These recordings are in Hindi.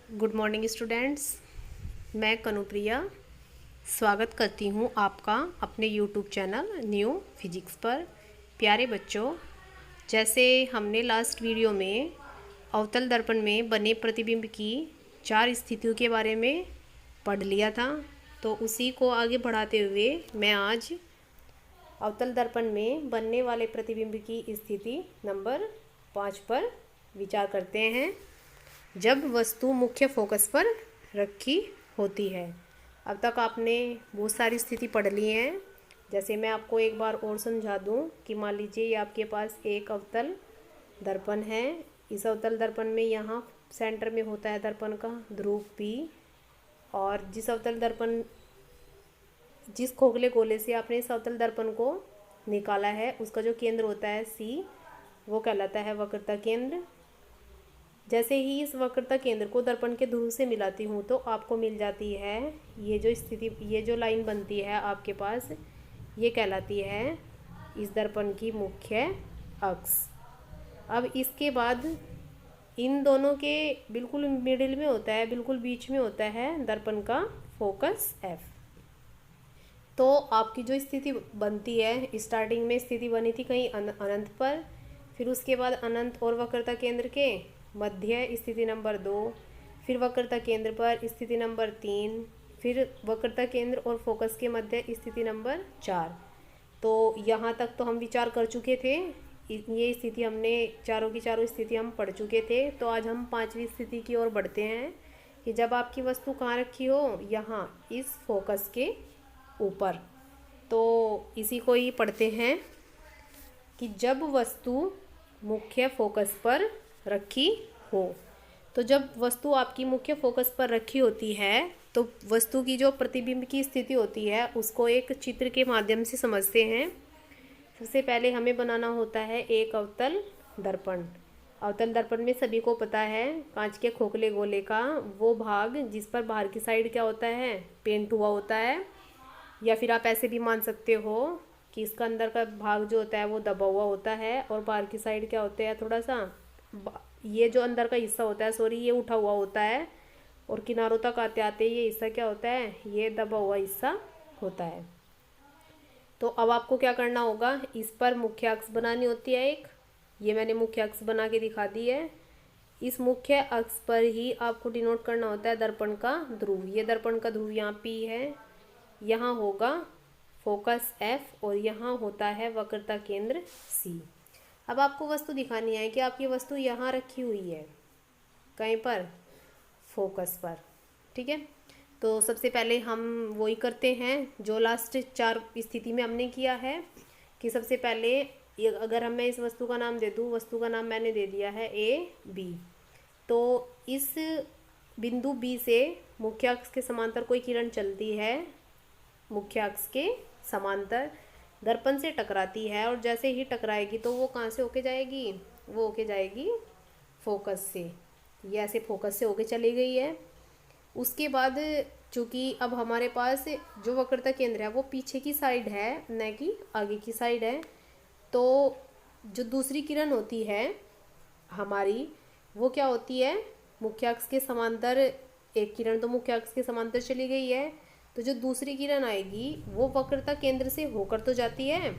Good morning students. मैं कनुप्रिया स्वागत करती हूँ आपका अपने यूट्यूब चैनल न्यू फिजिक्स पर। प्यारे बच्चों, जैसे हमने लास्ट वीडियो में अवतल दर्पण में बने प्रतिबिंब की 4 स्थितियों के बारे में पढ़ लिया था, तो उसी को आगे बढ़ाते हुए मैं आज अवतल दर्पण में बनने वाले प्रतिबिंब की स्थिति नंबर 5 पर विचार करते हैं, जब वस्तु मुख्य फोकस पर रखी होती है। अब तक आपने बहुत सारी स्थिति पढ़ ली हैं। जैसे मैं आपको एक बार और समझा दूं कि मान लीजिए ये आपके पास एक अवतल दर्पण है। इस अवतल दर्पण में यहाँ सेंटर में होता है दर्पण का ध्रुव P, और जिस खोखले गोले से आपने इस अवतल दर्पण को निकाला है उसका जो केंद्र होता है C, वो कहलाता है वक्रता केंद्र। जैसे ही इस वक्रता केंद्र को दर्पण के ध्रुव से मिलाती हूँ तो आपको मिल जाती है ये जो लाइन बनती है आपके पास, ये कहलाती है इस दर्पण की मुख्य अक्ष। अब इसके बाद इन दोनों के बिल्कुल मिडिल में होता है, बिल्कुल बीच में होता है दर्पण का फोकस F। तो आपकी जो स्थिति बनती है, स्टार्टिंग में स्थिति बनी थी कहीं अनंत पर, फिर उसके बाद अनंत और वक्रता केंद्र के मध्य स्थिति नंबर 2, फिर वक्रता केंद्र पर स्थिति नंबर 3, फिर वक्रता केंद्र और फोकस के मध्य स्थिति नंबर 4। तो यहाँ तक तो हम विचार कर चुके थे। ये स्थिति हमने चारों की चारों स्थिति हम पढ़ चुके थे। तो आज हम 5वीं स्थिति की ओर बढ़ते हैं कि जब आपकी वस्तु कहाँ रखी हो, यहाँ इस फोकस के ऊपर। तो इसी को ही पढ़ते हैं कि जब वस्तु मुख्य फोकस पर रखी हो। तो जब वस्तु आपकी मुख्य फोकस पर रखी होती है तो वस्तु की जो प्रतिबिंब की स्थिति होती है उसको एक चित्र के माध्यम से समझते हैं। सबसे पहले हमें बनाना होता है एक अवतल दर्पण। अवतल दर्पण में सभी को पता है कांच के खोखले गोले का वो भाग जिस पर बाहर की साइड क्या होता है, पेंट हुआ होता है, या फिर आप ऐसे भी मान सकते हो कि इसका अंदर का भाग जो होता है वो दबा हुआ होता है और बाहर की साइड क्या होता है, थोड़ा सा ये जो अंदर का हिस्सा होता है, ये उठा हुआ होता है, और किनारों तक आते आते ये हिस्सा क्या होता है, ये दबा हुआ हिस्सा होता है। तो अब आपको क्या करना होगा, इस पर मुख्य अक्ष बनानी होती है एक। ये मैंने मुख्य अक्ष बना के दिखा दी है। इस मुख्य अक्ष पर ही आपको डिनोट करना होता है दर्पण का ध्रुव। ये दर्पण का ध्रुव यहाँ P है, यहाँ होगा फोकस F और यहाँ होता है वक्रता केंद्र C। अब आपको वस्तु दिखानी है कि आपकी वस्तु यहाँ रखी हुई है, कहीं पर, फोकस पर। ठीक है, तो सबसे पहले हम वही करते हैं जो लास्ट 4 स्थिति में हमने किया है कि सबसे पहले अगर मैं इस वस्तु का नाम दे दूँ, वस्तु का नाम मैंने दे दिया है AB। तो इस बिंदु B से मुख्य अक्ष के समांतर कोई किरण चलती है, मुख्य अक्ष के समांतर दर्पण से टकराती है, और जैसे ही टकराएगी तो वो कहाँ से होके जाएगी, वो होके जाएगी फोकस से। ये ऐसे फोकस से होके चली गई है। उसके बाद चूँकि अब हमारे पास जो वक्रता केंद्र है वो पीछे की साइड है, न कि आगे की साइड है। तो जो दूसरी किरण होती है हमारी, वो क्या होती है, मुख्य अक्ष के समांतर। एक किरण तो मुख्य अक्ष के समांतर चली गई है, तो जो दूसरी किरण आएगी वो वक्रता केंद्र से होकर तो जाती है।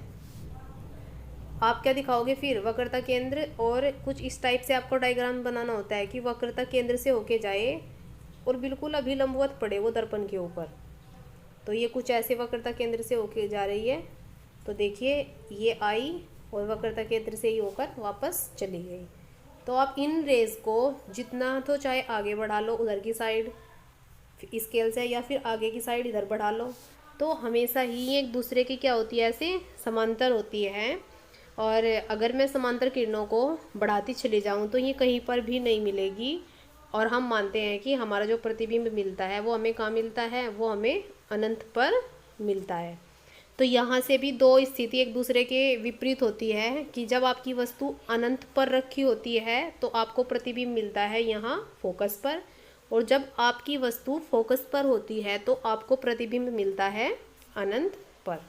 आप क्या दिखाओगे फिर, वक्रता केंद्र, और कुछ इस टाइप से आपको डायग्राम बनाना होता है कि वक्रता केंद्र से होके जाए और बिल्कुल अभिलंबवत पड़े वो दर्पण के ऊपर। तो ये कुछ ऐसे वक्रता केंद्र से होके जा रही है। तो देखिए ये आई और वक्रता केंद्र से ही होकर वापस चली गई। तो आप इन रेज को जितना तो चाहे आगे बढ़ा लो उधर की साइड स्केल से, या फिर आगे की साइड इधर बढ़ा लो, तो हमेशा ही एक दूसरे की क्या होती है, ऐसे समांतर होती है। और अगर मैं समांतर किरणों को बढ़ाती चली जाऊं तो ये कहीं पर भी नहीं मिलेगी, और हम मानते हैं कि हमारा जो प्रतिबिंब मिलता है वो हमें कहाँ मिलता है, वो हमें अनंत पर मिलता है। तो यहाँ से भी 2 स्थिति एक दूसरे के विपरीत होती है कि जब आपकी वस्तु अनंत पर रखी होती है तो आपको प्रतिबिंब मिलता है यहाँ फोकस पर, और जब आपकी वस्तु फोकस पर होती है तो आपको प्रतिबिंब मिलता है अनंत पर।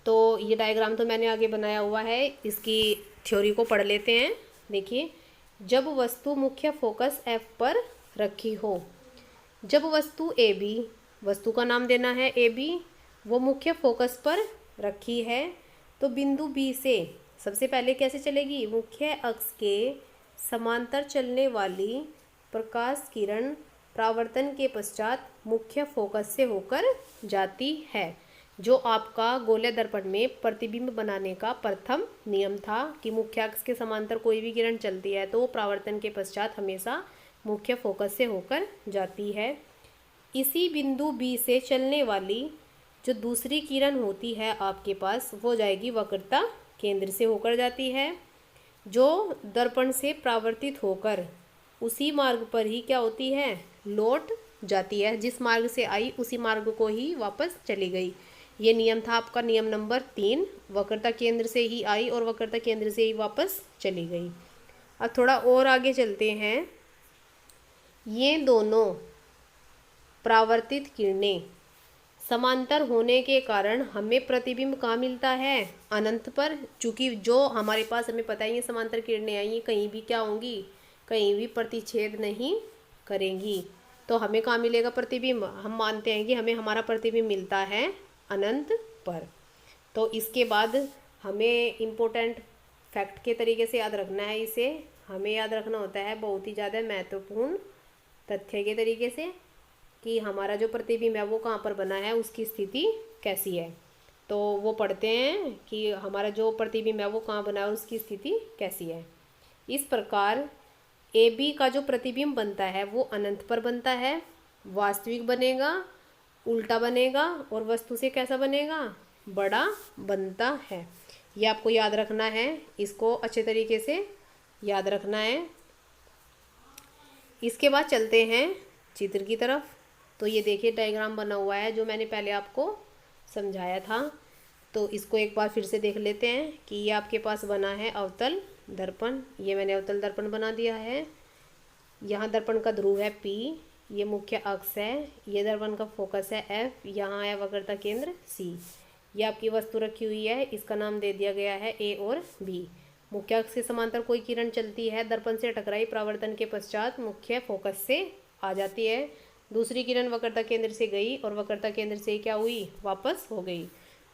तो ये डायग्राम तो मैंने आगे बनाया हुआ है, इसकी थ्योरी को पढ़ लेते हैं। देखिए, जब वस्तु मुख्य फोकस F पर रखी हो। जब वस्तु ए बी, वस्तु का नाम देना है ए बी, वो मुख्य फोकस पर रखी है, तो बिंदु बी से सबसे पहले कैसे चलेगी? मुख्य अक्ष के समांतर चलने वाली प्रकाश किरण परावर्तन के पश्चात मुख्य फोकस से होकर जाती है, जो आपका गोले दर्पण में प्रतिबिंब बनाने का प्रथम नियम था कि मुख्य अक्ष के समांतर कोई भी किरण चलती है तो वो परावर्तन के पश्चात हमेशा मुख्य फोकस से होकर जाती है। इसी बिंदु बी से चलने वाली जो दूसरी किरण होती है आपके पास, वो जाएगी वक्रता केंद्र से होकर जाती है, जो दर्पण से परावर्तित होकर उसी मार्ग पर ही क्या होती है? लौट जाती है। जिस मार्ग से आई उसी मार्ग को ही वापस चली गई। ये नियम था आपका नियम नंबर 3। वक्रता केंद्र से ही आई और वक्रता केंद्र से ही वापस चली गई। अब थोड़ा और आगे चलते हैं। ये दोनों परावर्तित किरणें समांतर होने के कारण हमें प्रतिबिंब कहाँ मिलता है? अनंत पर। चूंकि जो हमारे पास हमें पता है ये समांतर किरणें आई, ये कहीं भी क्या होंगी? कहीं भी प्रतिच्छेद नहीं करेंगी, तो हमें कहाँ मिलेगा प्रतिबिंब? हम मानते हैं कि हमें हमारा प्रतिबिंब मिलता है अनंत पर। तो इसके बाद हमें इम्पोर्टेंट फैक्ट के तरीके से याद रखना है। इसे हमें याद रखना होता है बहुत ही ज़्यादा महत्वपूर्ण तथ्य के तरीके से कि हमारा जो प्रतिबिंब है वो कहाँ पर बना है, उसकी स्थिति कैसी है। तो वो पढ़ते हैं कि हमारा जो प्रतिबिंब है वो कहाँ बना है, उसकी स्थिति कैसी है। इस प्रकार ए बी का जो प्रतिबिंब बनता है वो अनंत पर बनता है, वास्तविक बनेगा, उल्टा बनेगा और वस्तु से कैसा बनेगा? बड़ा बनता है। ये आपको याद रखना है, इसको अच्छे तरीके से याद रखना है। इसके बाद चलते हैं चित्र की तरफ। तो ये देखिए डायग्राम बना हुआ है जो मैंने पहले आपको समझाया था। तो इसको एक बार फिर से देख लेते हैं कि ये आपके पास बना है अवतल दर्पण। ये मैंने अवतल दर्पण बना दिया है। यहाँ दर्पण का ध्रुव है P, ये मुख्य अक्ष है, ये दर्पण का फोकस है F, यहाँ है वक्रता केंद्र C। ये आपकी वस्तु रखी हुई है, इसका नाम दे दिया गया है A और B। मुख्य अक्ष के समांतर कोई किरण चलती है, दर्पण से टकराई, परावर्तन के पश्चात मुख्य फोकस से आ जाती है। दूसरी किरण वक्रता केंद्र से गई और वक्रता केंद्र से क्या हुई? वापस हो गई।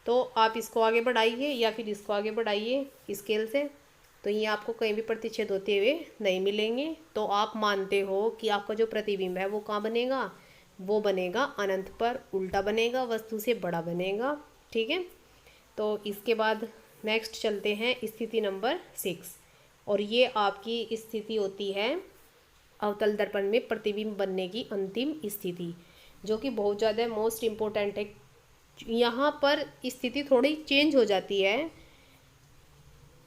तो आप इसको आगे बढ़ाइए या फिर इसको आगे बढ़ाइए स्केल से, तो ये आपको कहीं भी प्रतिच्छेद होते हुए नहीं मिलेंगे। तो आप मानते हो कि आपका जो प्रतिबिंब है वो कहाँ बनेगा? वो बनेगा अनंत पर, उल्टा बनेगा, वस्तु से बड़ा बनेगा। ठीक है। तो इसके बाद नेक्स्ट चलते हैं स्थिति नंबर 6, और ये आपकी स्थिति होती है अवतल दर्पण में प्रतिबिंब बनने की अंतिम स्थिति, जो कि बहुत ज़्यादा मोस्ट इम्पोर्टेंट है। यहाँ पर स्थिति थोड़ी चेंज हो जाती है।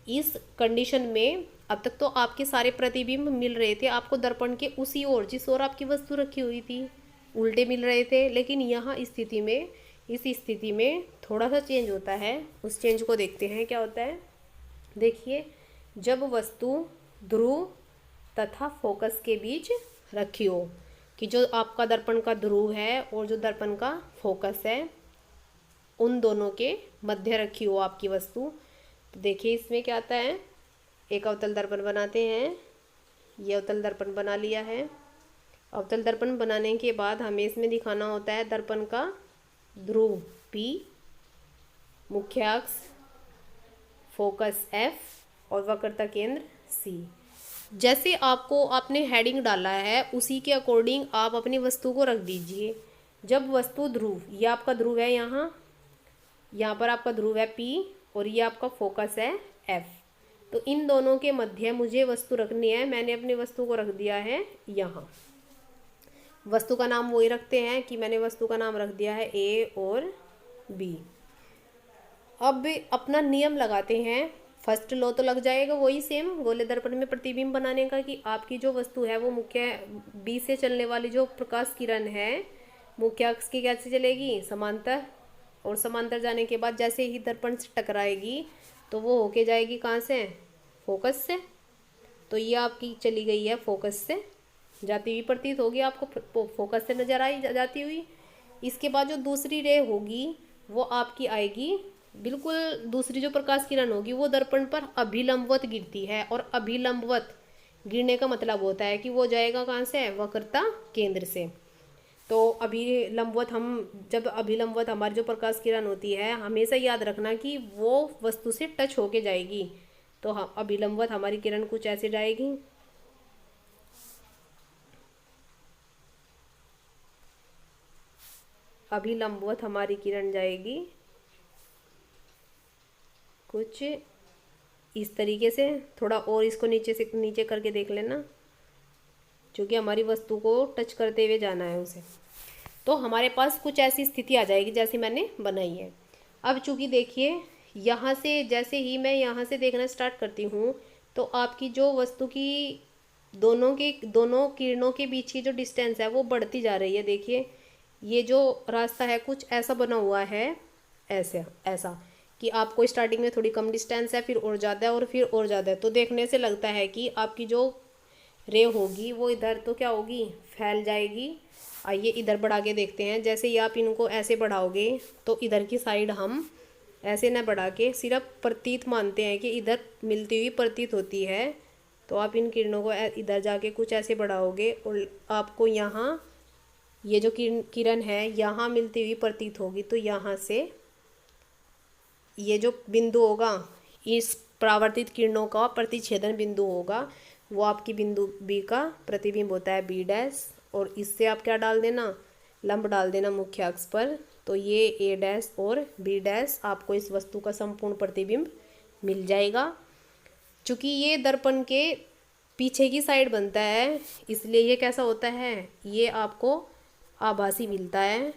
इस कंडीशन में अब तक तो आपके सारे प्रतिबिंब मिल रहे थे आपको दर्पण के उसी ओर जिस ओर आपकी वस्तु रखी हुई थी, उल्टे मिल रहे थे। लेकिन यहाँ स्थिति में, इस स्थिति में थोड़ा सा चेंज होता है। उस चेंज को देखते हैं क्या होता है। देखिए, जब वस्तु ध्रुव तथा फोकस के बीच रखी हो, कि जो आपका दर्पण का ध्रुव है और जो दर्पण का फोकस है उन दोनों के मध्य रखी हो आपकी वस्तु। तो देखिए इसमें क्या आता है, एक अवतल दर्पण बनाते हैं। ये अवतल दर्पण बना लिया है। अवतल दर्पण बनाने के बाद हमें इसमें दिखाना होता है दर्पण का ध्रुव P, मुख्य अक्ष फोकस F और वक्रता केंद्र C। जैसे आपने हेडिंग डाला है उसी के अकॉर्डिंग आप अपनी वस्तु को रख दीजिए। जब वस्तु ध्रुव, ये आपका ध्रुव है, यहाँ पर आपका ध्रुव है P और ये आपका फोकस है F, तो इन दोनों के मध्य मुझे वस्तु रखनी है। मैंने अपनी वस्तु को रख दिया है यहाँ। वस्तु का नाम वही रखते हैं कि मैंने वस्तु का नाम रख दिया है A और B। अब अपना नियम लगाते हैं। फर्स्ट लॉ तो लग जाएगा वही सेम गोले दर्पण में प्रतिबिंब बनाने का, कि आपकी जो वस्तु है वो मुख्य B से चलने वाली जो प्रकाश किरण है मुख्य अक्ष की कैसे चलेगी? समांतर। और समांतर जाने के बाद जैसे ही दर्पण से टकराएगी तो वो होके जाएगी कहाँ से? फोकस से। तो ये आपकी चली गई है फोकस से जाती हुई प्रतीत होगी आपको, फोकस से नजर आई जाती हुई। इसके बाद जो दूसरी रे होगी वो आपकी आएगी, बिल्कुल दूसरी जो प्रकाश किरण होगी वो दर्पण पर अभिलंबवत गिरती है। और अभिलंबवत गिरने का मतलब होता है कि वो जाएगा कहाँ से, वक्रता केंद्र से। तो अभिलंबवत जब अभिलंबवत हमारी जो प्रकाश किरण होती है, हमेशा याद रखना कि वो वस्तु से टच होके जाएगी। तो हम अभिलंबवत हमारी किरण कुछ ऐसे जाएगी। अभिलंबवत हमारी किरण जाएगी कुछ इस तरीके से। थोड़ा और इसको नीचे से नीचे करके देख लेना, क्योंकि हमारी वस्तु को टच करते हुए जाना है उसे। तो हमारे पास कुछ ऐसी स्थिति आ जाएगी जैसी मैंने बनाई है। अब चूंकि देखिए, यहाँ से जैसे ही मैं यहाँ से देखना स्टार्ट करती हूँ, तो आपकी जो वस्तु की दोनों किरणों के बीच की जो डिस्टेंस है वो बढ़ती जा रही है। देखिए, ये जो रास्ता है कुछ ऐसा बना हुआ है, ऐसे ऐसा कि आपको स्टार्टिंग में थोड़ी कम डिस्टेंस है, फिर और ज़्यादा है और फिर और ज़्यादा है। तो देखने से लगता है कि आपकी जो रे होगी वो इधर तो क्या होगी, फैल जाएगी। आइए इधर बढ़ा के देखते हैं। जैसे ही आप इनको ऐसे बढ़ाओगे तो इधर की साइड हम ऐसे न बढ़ा के सिर्फ प्रतीत मानते हैं कि इधर मिलती हुई प्रतीत होती है। तो आप इन किरणों को इधर जाके कुछ ऐसे बढ़ाओगे और आपको यहाँ ये जो किरण है यहाँ मिलती हुई प्रतीत होगी। तो यहाँ से ये जो बिंदु होगा, इस परावर्तित किरणों का प्रतिच्छेदन बिंदु होगा, वो आपकी बिंदु बी का प्रतिबिंब होता है बी डैश। और इससे आप क्या डाल देना, लंब डाल देना मुख्य अक्ष पर। तो ये ए डैश और बी डैश आपको इस वस्तु का संपूर्ण प्रतिबिंब मिल जाएगा। चूँकि ये दर्पण के पीछे की साइड बनता है, इसलिए ये कैसा होता है, ये आपको आभासी मिलता है।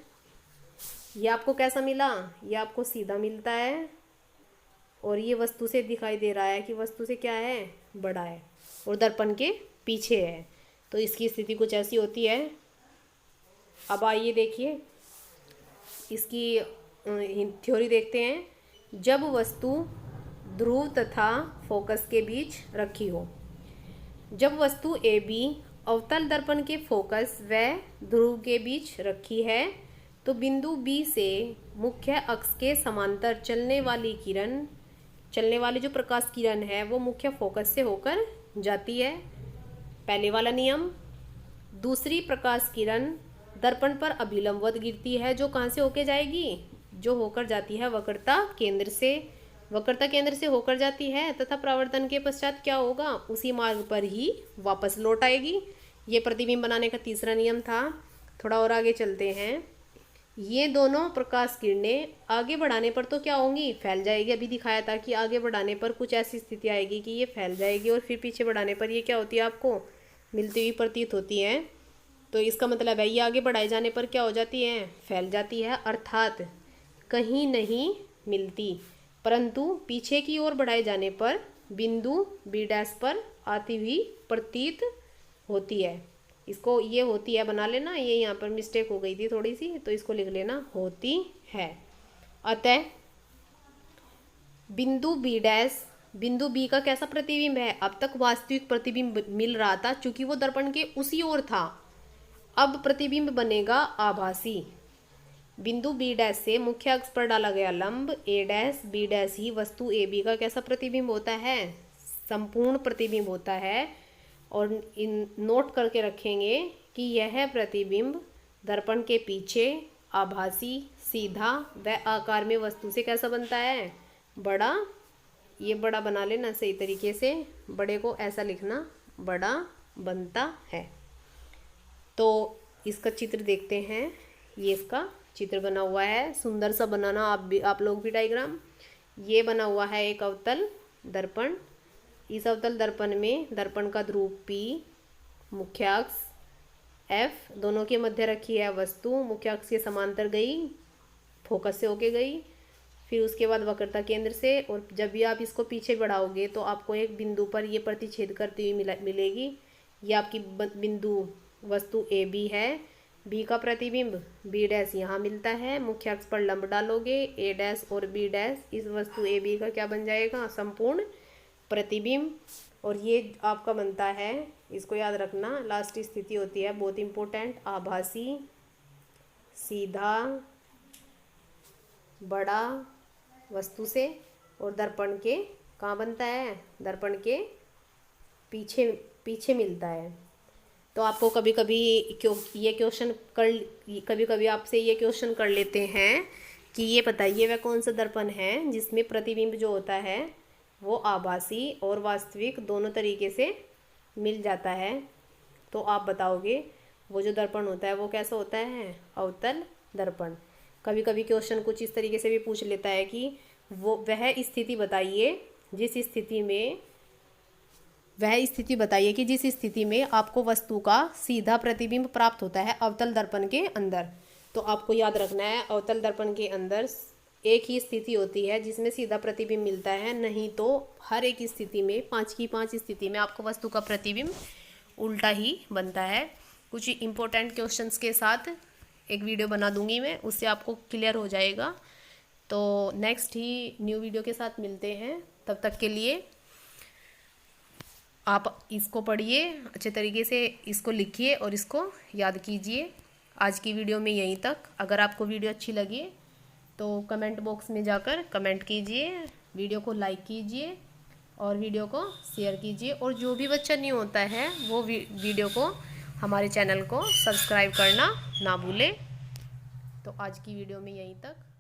ये आपको कैसा मिला, ये आपको सीधा मिलता है। और ये वस्तु से दिखाई दे रहा है कि वस्तु से क्या है, बड़ा है और दर्पण के पीछे है। तो इसकी स्थिति कुछ ऐसी होती है। अब आइए देखिए इसकी थ्योरी देखते हैं। जब वस्तु ध्रुव तथा फोकस के बीच रखी हो, जब वस्तु ए बी अवतल दर्पण के फोकस व ध्रुव के बीच रखी है, तो बिंदु बी से मुख्य अक्ष के समांतर चलने वाली जो प्रकाश किरण है वो मुख्य फोकस से होकर जाती है, पहले वाला नियम। दूसरी प्रकाश किरण दर्पण पर अभिलंबवत गिरती है, जो कहाँ से होकर जाएगी, जो होकर जाती है वक्रता केंद्र से होकर जाती है, तथा परावर्तन के पश्चात क्या होगा, उसी मार्ग पर ही वापस लौट आएगी। ये प्रतिबिंब बनाने का तीसरा नियम था। थोड़ा और आगे चलते हैं। ये दोनों प्रकाश किरणें आगे बढ़ाने पर तो क्या होंगी, फैल जाएगी। अभी दिखाया था कि आगे बढ़ाने पर कुछ ऐसी स्थिति आएगी कि ये फैल जाएगी और फिर पीछे बढ़ाने पर ये क्या होती है, आपको मिलती हुई प्रतीत होती है। तो इसका मतलब है ये आगे बढ़ाए जाने पर क्या हो जाती है, फैल जाती है, अर्थात कहीं नहीं मिलती, परंतु पीछे की ओर बढ़ाए जाने पर बिंदु बी डैश पर आती हुई प्रतीत होती है। इसको ये होती है बना लेना, ये यहाँ पर मिस्टेक हो गई थी थोड़ी सी, तो इसको लिख लेना होती है। अतः बिंदु बी का कैसा प्रतिबिंब है, अब तक वास्तविक प्रतिबिंब मिल रहा था क्योंकि वो दर्पण के उसी ओर था। अब प्रतिबिंब बनेगा आभासी। बिंदु बी डैश से मुख्य अक्ष पर डाला गया लंब ए डैश बी डैश ही वस्तु ए बी का कैसा प्रतिबिंब होता है, संपूर्ण प्रतिबिंब होता है। और इन नोट करके रखेंगे कि यह प्रतिबिंब दर्पण के पीछे आभासी, सीधा व आकार में वस्तु से कैसा बनता है, बड़ा। ये बड़ा बना लेना सही तरीके से, बड़े को ऐसा लिखना, बड़ा बनता है। तो इसका चित्र देखते हैं। ये इसका चित्र बना हुआ है, सुंदर सा बनाना आप लोग भी डायग्राम। ये बना हुआ है एक अवतल दर्पण। इस अवतल दर्पण में दर्पण का ध्रुव P, मुख्य अक्ष F, दोनों के मध्य रखी है वस्तु, मुख्य अक्ष के समांतर गई, फोकस से होके गई, फिर उसके बाद वक्रता केंद्र से। और जब भी आप इसको पीछे बढ़ाओगे तो आपको एक बिंदु पर ये प्रतिच्छेद करती हुई मिलेगी। ये आपकी बिंदु वस्तु ए बी है। बी का प्रतिबिंब बी डैश यहाँ मिलता है, मुख्य अक्ष पर लंब डालोगे ए डैश और बी डैश, इस वस्तु ए बी का क्या बन जाएगा, संपूर्ण प्रतिबिंब। और ये आपका बनता है, इसको याद रखना, लास्ट स्थिति होती है बहुत इंपॉर्टेंट, आभासी, सीधा, बड़ा वस्तु से। और दर्पण के कहाँ बनता है, दर्पण के पीछे पीछे मिलता है। तो आपको कभी कभी कभी कभी आपसे ये क्वेश्चन कर लेते हैं कि ये बताइए वह कौन सा दर्पण है जिसमें प्रतिबिंब जो होता है वो आभासी और वास्तविक दोनों तरीके से मिल जाता है। तो आप बताओगे वो जो दर्पण होता है वो कैसा होता है? अवतल दर्पण। कभी कभी क्वेश्चन कुछ इस तरीके से भी पूछ लेता है कि वह स्थिति बताइए जिस स्थिति में आपको वस्तु का सीधा प्रतिबिंब प्राप्त होता है अवतल दर्पण के अंदर। तो आपको याद रखना है, अवतल दर्पण के अंदर एक ही स्थिति होती है जिसमें सीधा प्रतिबिंब मिलता है, नहीं तो हर एक स्थिति में 5 की 5 स्थिति में आपको वस्तु का प्रतिबिंब उल्टा ही बनता है। कुछ इंपॉर्टेंट क्वेश्चंस के साथ एक वीडियो बना दूंगी मैं, उससे आपको क्लियर हो जाएगा। तो नेक्स्ट ही न्यू वीडियो के साथ मिलते हैं। तब तक के लिए आप इसको पढ़िए अच्छे तरीके से, इसको लिखिए और इसको याद कीजिए। आज की वीडियो में यहीं तक। अगर आपको वीडियो अच्छी लगी तो कमेंट बॉक्स में जाकर कमेंट कीजिए, वीडियो को लाइक कीजिए और वीडियो को शेयर कीजिए। और जो भी बच्चा न्यू होता है वो वीडियो को, हमारे चैनल को सब्सक्राइब करना ना भूले। तो आज की वीडियो में यहीं तक।